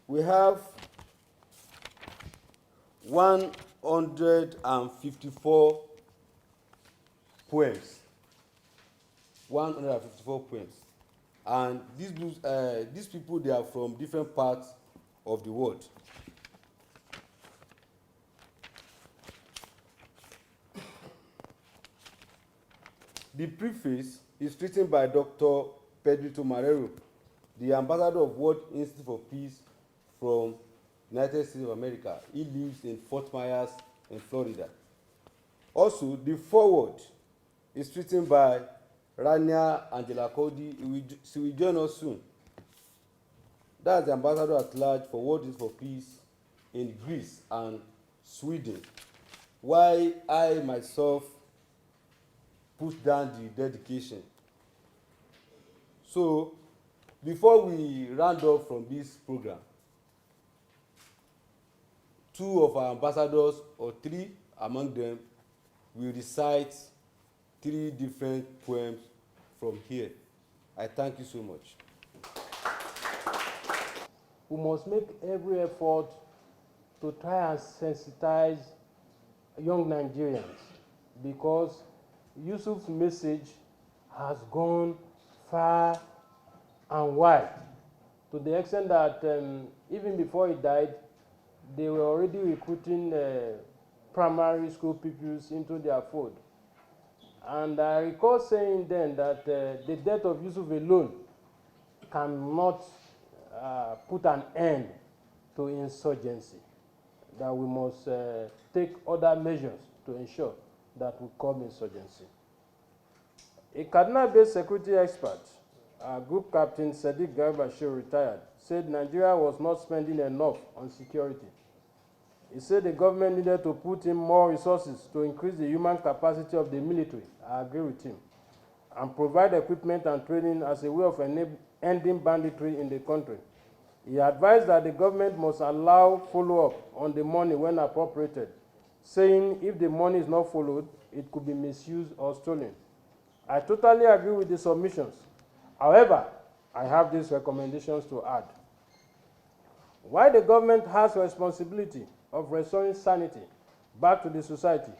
We have 154 poems. 154 poems. And these people, they are from different parts of the world. The preface is written by Dr. Pedrito Marrero, the ambassador of World Institute for Peace from United States of America. He lives in Fort Myers in Florida. Also, the foreword is written by Rania Angela Cody. She will join us soon. That's the ambassador at large for World Institute for Peace in Greece and Sweden. While I myself put down the dedication. So, before we round up from this program, two of our ambassadors, or three among them, will recite 3 different poems from here. I thank you so much. We must make every effort to try and sensitize young Nigerians, because Yusuf's message has gone far and wide, to the extent that even before he died, they were already recruiting primary school pupils into their fold. And I recall saying then that the death of Yusuf alone cannot put an end to insurgency, that we must take other measures to ensure that we curb insurgency. A Kaduna-based security expert, Group Captain Sadiq Garba-Shehu, retired, said Nigeria was not spending enough on security. He said the government needed to put in more resources to increase the human capacity of the military. I agree with him. And provide equipment and training as a way of ending banditry in the country. He advised that the government must allow follow-up on the money when appropriated, saying if the money is not followed, it could be misused or stolen. I totally agree with the submissions. However, I have these recommendations to add. While the government has responsibility of restoring sanity back to the society,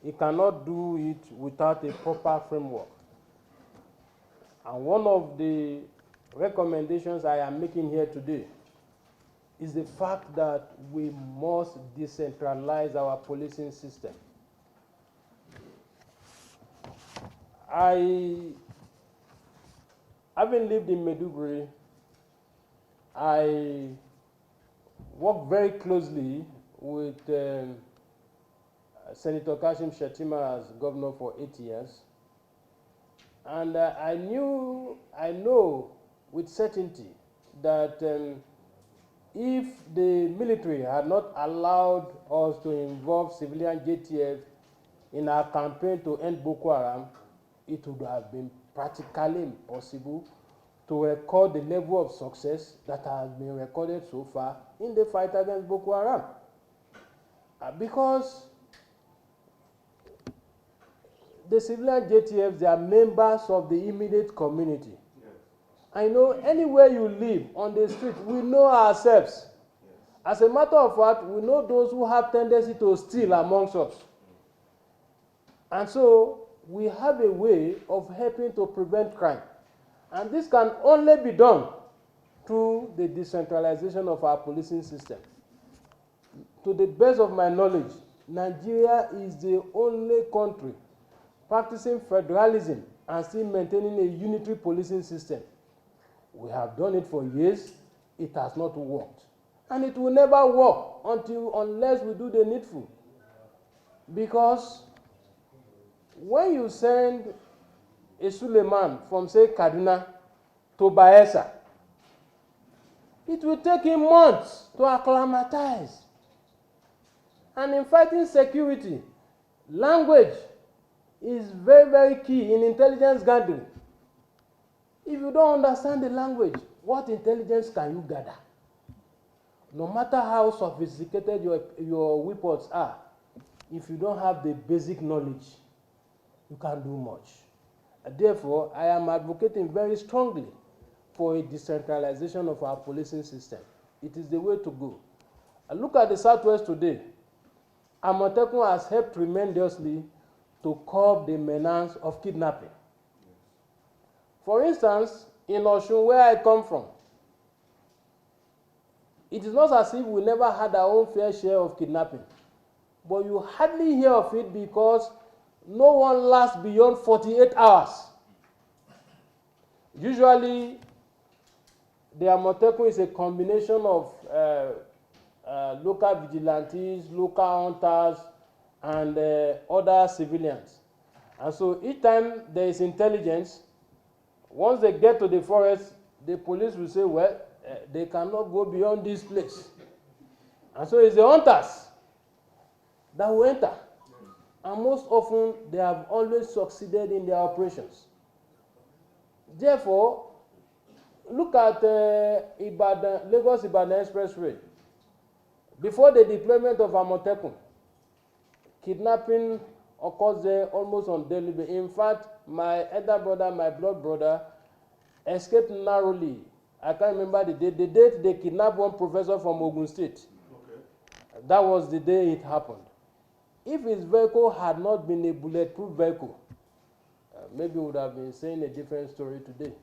it cannot do it without a proper framework. And one of the recommendations I am making here today is the fact that we must decentralize our policing system. Having lived in Maiduguri, I worked very closely with Senator Kashim Shettima as governor for 8 years. And I know with certainty that if the military had not allowed us to involve civilian JTF in our campaign to end Boko Haram, it would have been practically impossible to record the level of success that has been recorded so far in the fight against Boko Haram. Because the civilian JTFs, they are members of the immediate community. Yes. I know anywhere you live on the street, we know ourselves. Yes. As a matter of fact, we know those who have tendency to steal amongst us. And so we have a way of helping to prevent crime. And this can only be done through the decentralization of our policing system. To the best of my knowledge, Nigeria is the only country practicing federalism and still maintaining a unitary policing system. We have done it for years. It has not worked. And it will never work unless we do the needful. Because when you send a Suleiman from, say, Kaduna to Bayelsa, it will take him months to acclimatize. And in fighting security, language is very, very key in intelligence gathering. If you don't understand the language, what intelligence can you gather? No matter how sophisticated your weapons are, if you don't have the basic knowledge, you can't do much. Therefore, I am advocating very strongly for a decentralization of our policing system. it is the way to go. Look at the Southwest today. Amotekun has helped tremendously to curb the menace of kidnapping. For instance, in Osun, where I come from, it is not as if we never had our own fair share of kidnapping, but you hardly hear of it because no one lasts beyond 48 hours. Usually, the Amotekun is a combination of local vigilantes, local hunters, and other civilians. And so each time there is intelligence, once they get to the forest, the police will say, well, they cannot go beyond this place. And so it's the hunters that will enter. And most often, they have always succeeded in their operations. Therefore, look at Lagos-Ibadan Expressway. Before the deployment of Amotekun, kidnapping occurs there almost on daily basis. In fact, my elder brother, my blood brother, escaped narrowly. I can't remember the date. The date they kidnapped one professor from Ogun State. Okay. That was the day it happened. If his vehicle had not been a bulletproof vehicle, maybe we would have been saying a different story today.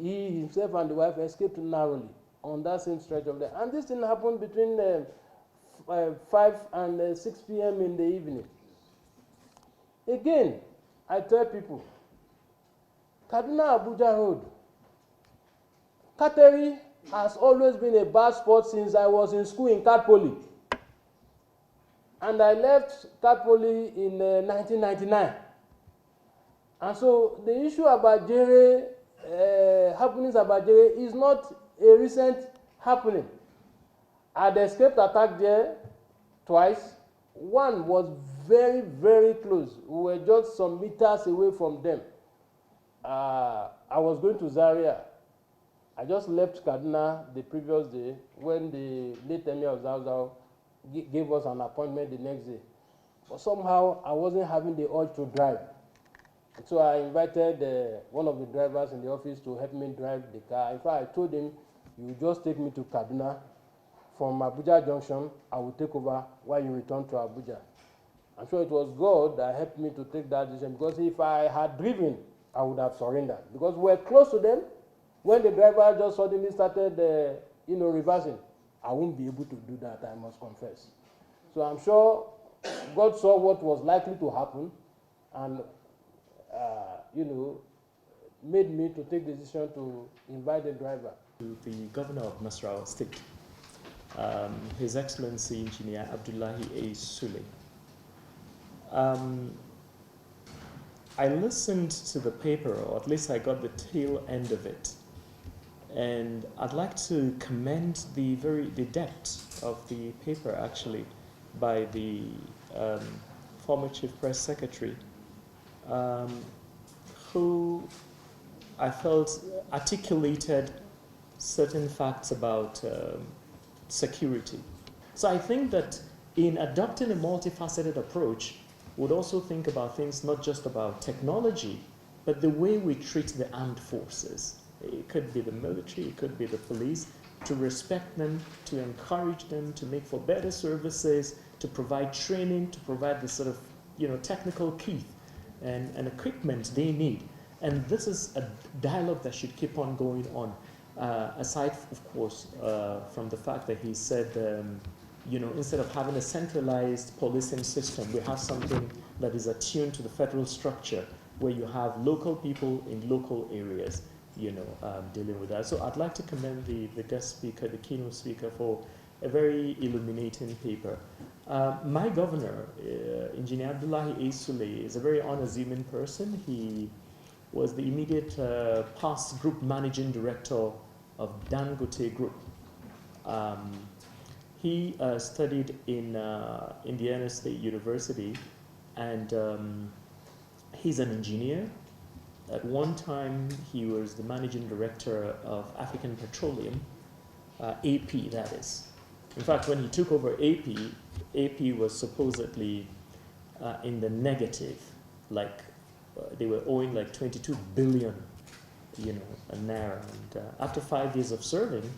He himself and the wife escaped narrowly on that same stretch of land. And this thing happened between 5 and 6 p.m. in the evening. Again, I tell people, Kaduna-Abuja Road, Kateri has always been a bad spot since I was in school in Katpoli. And I left Katpoli in 1999. And so the issue about Jere, happenings about Jere is not a recent happening. I'd escaped attack there twice. One was very, very close. We were just some meters away from them. I was going to Zaria. I just left Kaduna the previous day when the late Emir of Zauzau gave us an appointment the next day. But somehow I wasn't having the urge to drive. So I invited one of the drivers in the office to help me drive the car. In fact, I told him, you just take me to Kaduna. From Abuja Junction, I will take over while you return to Abuja. I'm sure it was God that helped me to take that decision, because if I had driven, I would have surrendered. Because we were close to them. When the driver just suddenly started, reversing, I won't be able to do that, I must confess. So I'm sure God saw what was likely to happen and, made me to take the decision to invite the driver. To the governor of Nasarawa State, His Excellency Engineer Abdullahi A. Sule. I listened to the paper, or at least I got the tail end of it, and I'd like to commend the depth of the paper actually by the former Chief Press Secretary, who I felt articulated certain facts about security. So I think that in adopting a multifaceted approach, would also think about things not just about technology, but the way we treat the armed forces. It could be the military, it could be the police, to respect them, to encourage them, to make for better services, to provide training, to provide the sort of technical kit and equipment they need. And this is a dialogue that should keep on going on. Aside, of course, from the fact that he said, instead of having a centralized policing system, we have something that is attuned to the federal structure, where you have local people in local areas, dealing with that. So I'd like to commend the guest speaker, the keynote speaker, for a very illuminating paper. My governor, Engineer Abdullahi A. Sule, is a very unassuming person. He was the immediate past group managing director of Dangote Group. He studied in Indiana State University, and he's an engineer. At one time, he was the managing director of African Petroleum, AP that is. In fact, when he took over AP was supposedly in the negative, like they were owing like 22 billion, naira. And after 5 years of serving,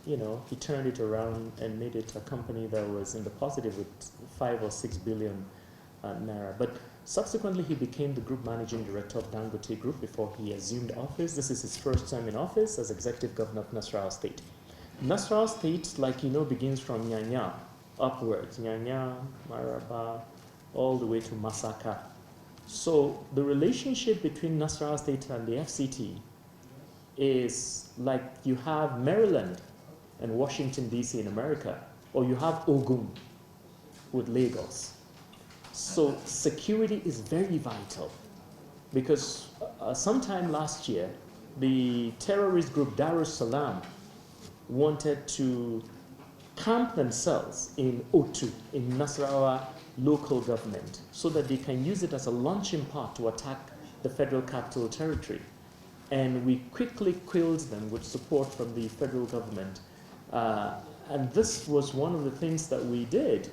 he turned it around and made it a company that was in the positive with 5 or 6 billion naira. But subsequently, he became the group managing director of Dangote Group before he assumed office. This is his first term in office as executive governor of Nasarawa State. Nasarawa State, like begins from Nyanya upwards, Nyanya, Maraba, all the way to Masaka. So the relationship between Nasarawa State and the FCT is like you have Maryland and Washington, D.C. in America, or you have Ogun with Lagos. So security is very vital because sometime last year, the terrorist group Darus Salam wanted to camp themselves in Otu, in Nasarawa local government, so that they can use it as a launching pad to attack the federal capital territory. And we quickly quelled them with support from the federal government. And this was one of the things that we did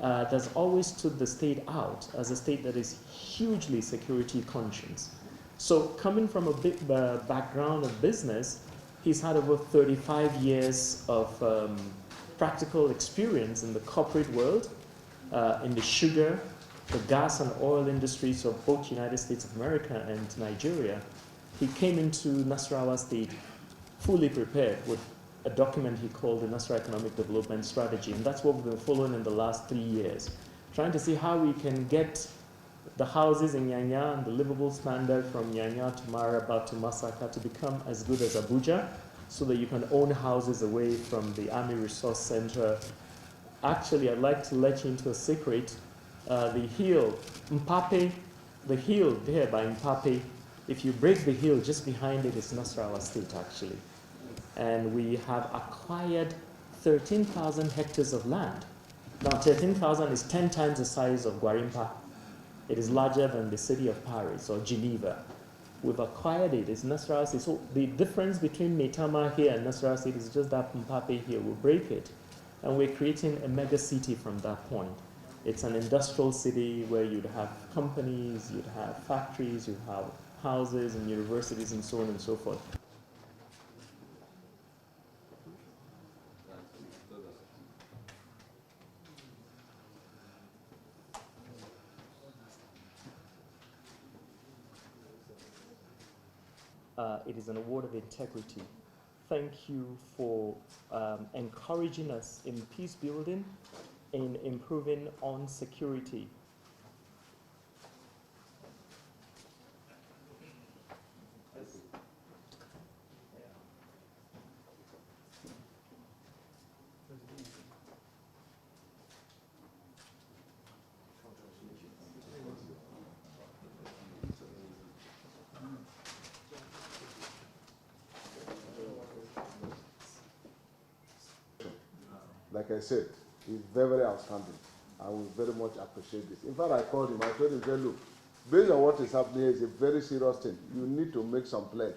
that's always stood the state out as a state that is hugely security conscious. So coming from a big background of business, he's had over 35 years of practical experience in the corporate world, in the sugar, the gas and oil industries of both United States of America and Nigeria. He came into Nasarawa State fully prepared with a document he called the Nasarawa Economic Development Strategy, and that's what we've been following in the last 3 years, trying to see how we can get the houses in Nyanya and the livable standard from Nyanya to Maraba to Masaka to become as good as Abuja, so that you can own houses away from the Army Resource Center. Actually, I'd like to let you into a secret. The hill, Mpape, the hill there by Mpape, if you break the hill, just behind it is Nasarawa State, actually. And we have acquired 13,000 hectares of land. Now, 13,000 is 10 times the size of Gwarimpa. It is larger than the city of Paris or Geneva. We've acquired it. It's Nasarawa State. So the difference between Maitama here and Nasarawa State is just that Mpape here. We'll break it. And we're creating a mega city from that point. It's an industrial city where you'd have companies, you'd have factories, you'd have houses and universities and so on and so forth. It is an award of integrity. Thank you for encouraging us in peace building, in improving on security. Like I said, he's very, very outstanding. I will very much appreciate this. In fact, I called him. I told him, look, based on what is happening here, it's a very serious thing. You need to make some pledge.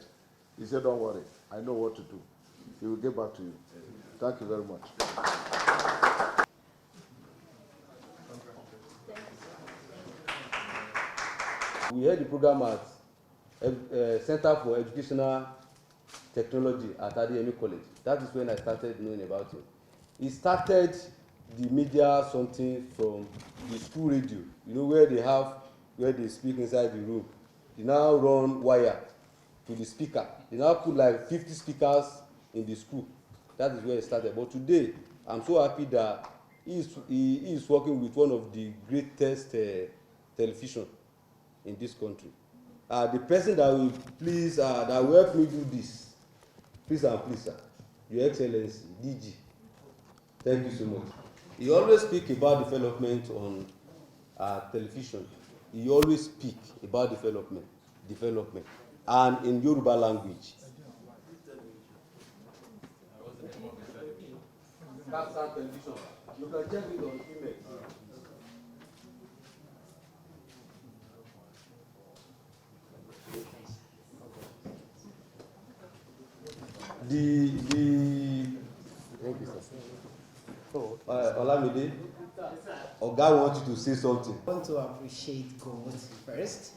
He said, don't worry. I know what to do. He will get back to you. Thank you very much. We had the program at Center for Educational Technology at Adeyemi College. That is when I started knowing about him. He started the media something from the school radio, where they speak inside the room. They now run wire to the speaker. They now put like 50 speakers in the school. That is where it started. But today, I'm so happy that he is working with one of the greatest television in this country. The person that will that will help me do this, please, sir, Your Excellency, DG. Thank you so much. He always speak about development on television. He always speak about development, and in Yoruba language. You can check it on email. Thank you, sir. Olamide, Oga wants you to say something. I want to appreciate God first.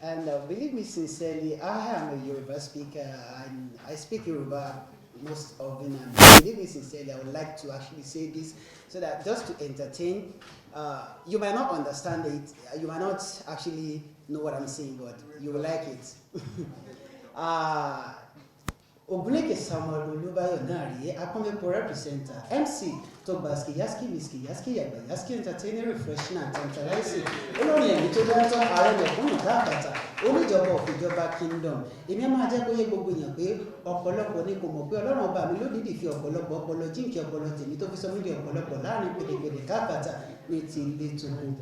And believe me sincerely, I am a Yoruba speaker and I speak Yoruba most often, and I believe it sincerely. I would like to actually say this so that just to entertain, you might not understand it, you might not actually know what I'm saying, but you will like it. Ogunleke Samuel Olubayo Nari, Akomeko representer, MC, Togbaski, Yaski, Whiskey, Yaski, Yaba, Yaski, entertaining, refreshing, and tantalizing. Olórin ẹ̀mí tó dáńtọ́ ààrẹ mẹ̀kúnnù káàkàtà, oníjọba òfìjọba kingdom. Èmi á máa jẹ́ kó yé gbogbo èèyàn pé ọ̀pọ̀lọpọ̀ ni kò mọ̀ pé Ọlọ́run ọba mi ló dídì fi ọ̀pọ̀lọpọ̀ ọpọlọ jíǹkì ọpọlọ tèmi tó fi sọ mí di ọ̀pọ̀lọpọ̀ láàrin pèdèpèdè káàkàtà ní ti ilé tuntun.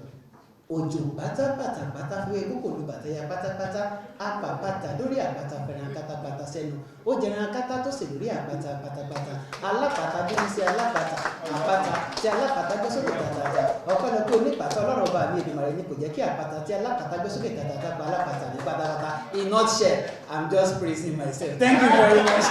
Òjò pátápátá fún kókò lu bàtẹ́yà pátápátá apàpàtà lórí àpáta fẹ̀ràn kátàpátá sẹ́nu ó jẹran kátá tó sì lórí àpáta pátápátá alápàtà bí ní sí alápàtà àpáta tí alápàtà gbé sókè tàtàtà ọ̀pọ̀lọpọ̀ onípàtà Ọlọ́run ọba mi Èdùmàrè ni kò jẹ́ kí àpáta tí alápàtà gbé sókè tàtàtà pa alápàtà ní pátápátá. In nutshell, I'm just praising myself. Thank you very much.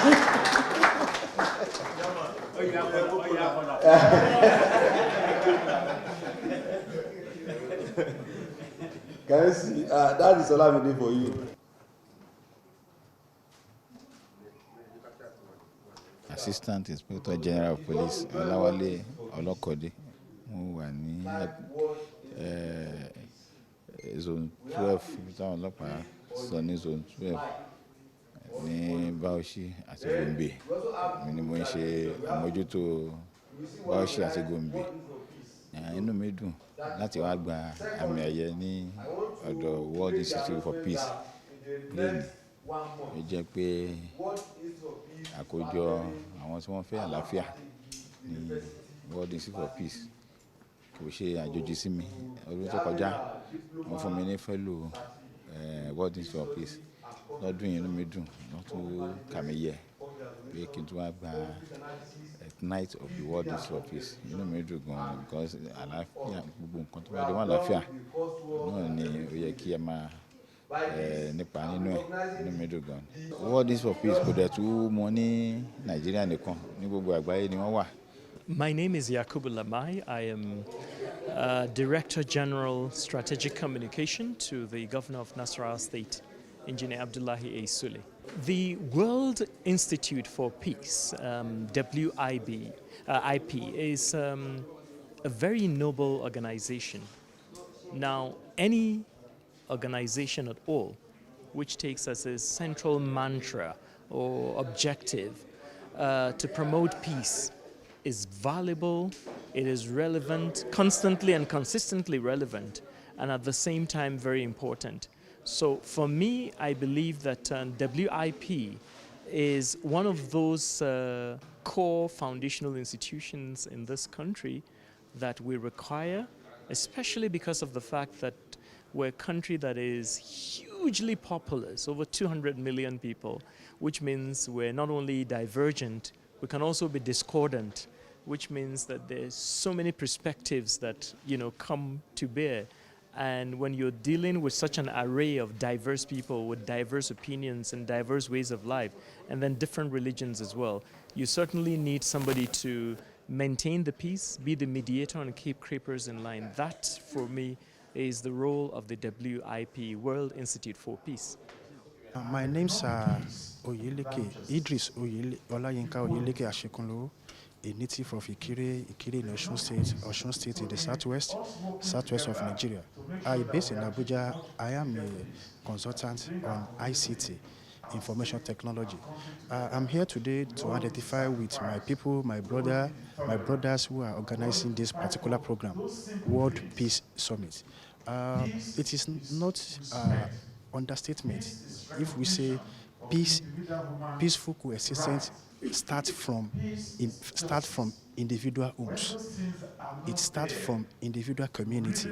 Can you see? That is Olamide for you. Assistant Inspector General of Police Olawale Olokode, mo wà ní zone 12 táwọn ọlọ́pàá sọ ní zone 12 ní Bauchi àti Gombe. Mi ni mo ń ṣe àmójútó Bauchi àti Gombe. Inú mi dùn láti wá gba àmì ẹ̀yẹ ní ọ̀dọ̀ World Institute for Peace lónìí. Ó jẹ́ pé àkójọ àwọn tí wọ́n fẹ́ àlàáfíà ní World Institute for Peace kò ṣe àjòjì sí mi. Ọdún tó kọjá wọ́n fún mi ní fellow World Institute for Peace. Lọ́dún yìí inú mi dùn wọ́n tún kà mí yẹ pé kí n tún wá gba Knight of the World Institute for Peace. Inú mi dùn gan because àlàáfíà gbogbo nǹkan tó bá dé wọ́n àlàáfíà náà ni ó yẹ kí ẹ máa nípa nínú ẹ̀. Inú mi dùn gan. World Institute for Peace kò dẹ̀ tún mọ ní Nàìjíríà nìkan, ní gbogbo àgbáyé ni wọ́n wà. My name is Yakubu Lamai. I am Director General Strategic Communication to the Governor of Nasarawa State, Engineer Abdullahi A. Sule. The World Institute for Peace, WIP, is a very noble organization. Now, any organization at all which takes as a central mantra or objective to promote peace is valuable, it is relevant, constantly and consistently relevant, and at the same time very important. So for me, I believe that WIP is one of those core foundational institutions in this country that we require, especially because of the fact that we're a country that is hugely populous, over 200 million people, which means we're not only divergent, we can also be discordant, which means that there's so many perspectives that, come to bear. And when you're dealing with such an array of diverse people with diverse opinions and diverse ways of life, and then different religions as well, you certainly need somebody to maintain the peace, be the mediator, and keep creepers in line. That, for me, is the role of the WIP, World Institute for Peace. My name's Oyeleke, Idris Olayinka Oyeleke Ashekunlo, a native of Ikire in Osun State in the southwest of Nigeria. Based in Abuja, I am a consultant on ICT, information technology. I'm here today to identify with my people, my brothers who are organizing this particular program, World Peace Summit. It is not understatement if we say peaceful coexistence start from individual homes. It starts from individual community.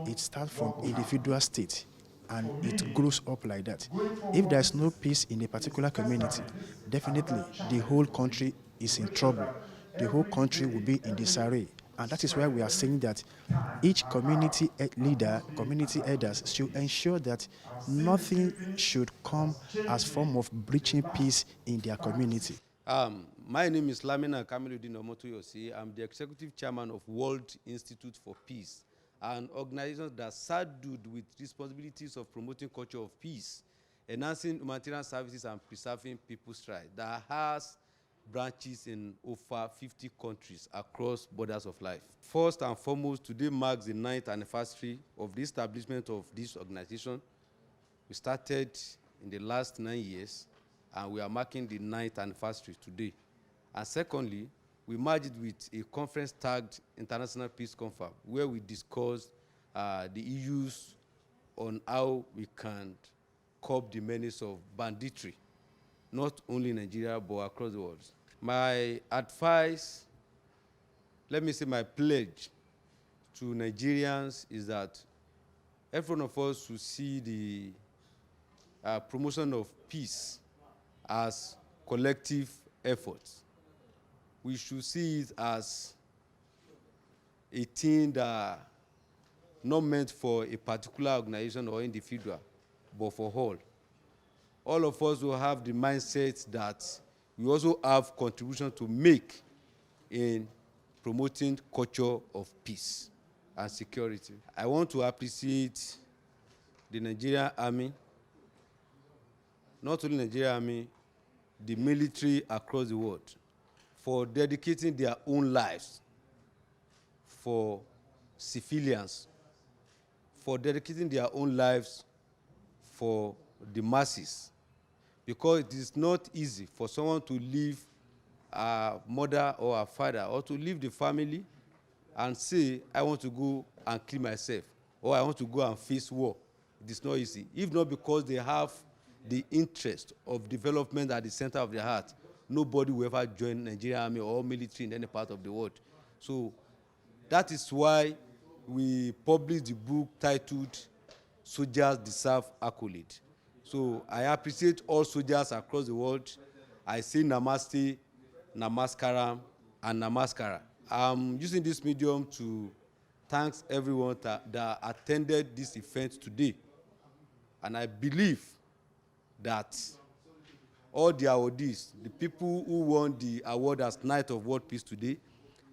It starts from individual state, and it grows up like that. If there is no peace in a particular community, definitely the whole country is in trouble. The whole country will be in disarray. And that is why we are saying that each community leader, community elders should ensure that nothing should come as form of breaching peace in their community. My name is Lamina Kamiludin Omotoyosi. I'm the executive chairman of World Institute for Peace, an organization that's saddled with responsibilities of promoting culture of peace, enhancing humanitarian services, and preserving people's rights, that has branches in over 50 countries across borders of life. First and foremost, today marks the 9th anniversary of the establishment of this organization. We started in the last 9 years, and we are marking the 9th anniversary today. And secondly, we merged it with a conference tagged International Peace Conference, where we discussed the issues on how we can curb the menace of banditry, not only in Nigeria, but across the world. My advice, let me say my pledge to Nigerians is that every one of us should see the promotion of peace as collective efforts. We should see it as a thing that not meant for a particular organization or individual, but for all. All of us will have the mindset that we also have contribution to make in promoting culture of peace and security. I want to appreciate the Nigerian Army, not only Nigerian Army, the military across the world, for dedicating their own lives for civilians, for dedicating their own lives for the masses, because it is not easy for someone to leave a mother or a father or to leave the family and say, I want to go and kill myself, or I want to go and face war. It is not easy, if not because they have the interest of development at the center of their heart. Nobody will ever join Nigerian Army or military in any part of the world. So that is why we published the book titled Soldiers Deserve Accolade. So I appreciate all soldiers across the world. I say namaste, namaskaram, and namaskara. I'm using this medium to thank everyone that attended this event today. And I believe that all the awardees, the people who won the award as Knight of World Peace today,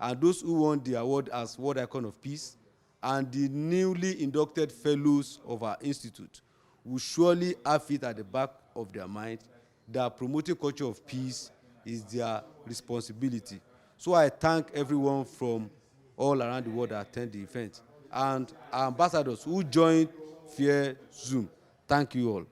and those who won the award as World Icon of Peace, and the newly inducted fellows of our institute will surely have it at the back of their mind that promoting culture of peace is their responsibility. So I thank everyone from all around the world that attend the event, and our ambassadors who joined via Zoom. Thank you all.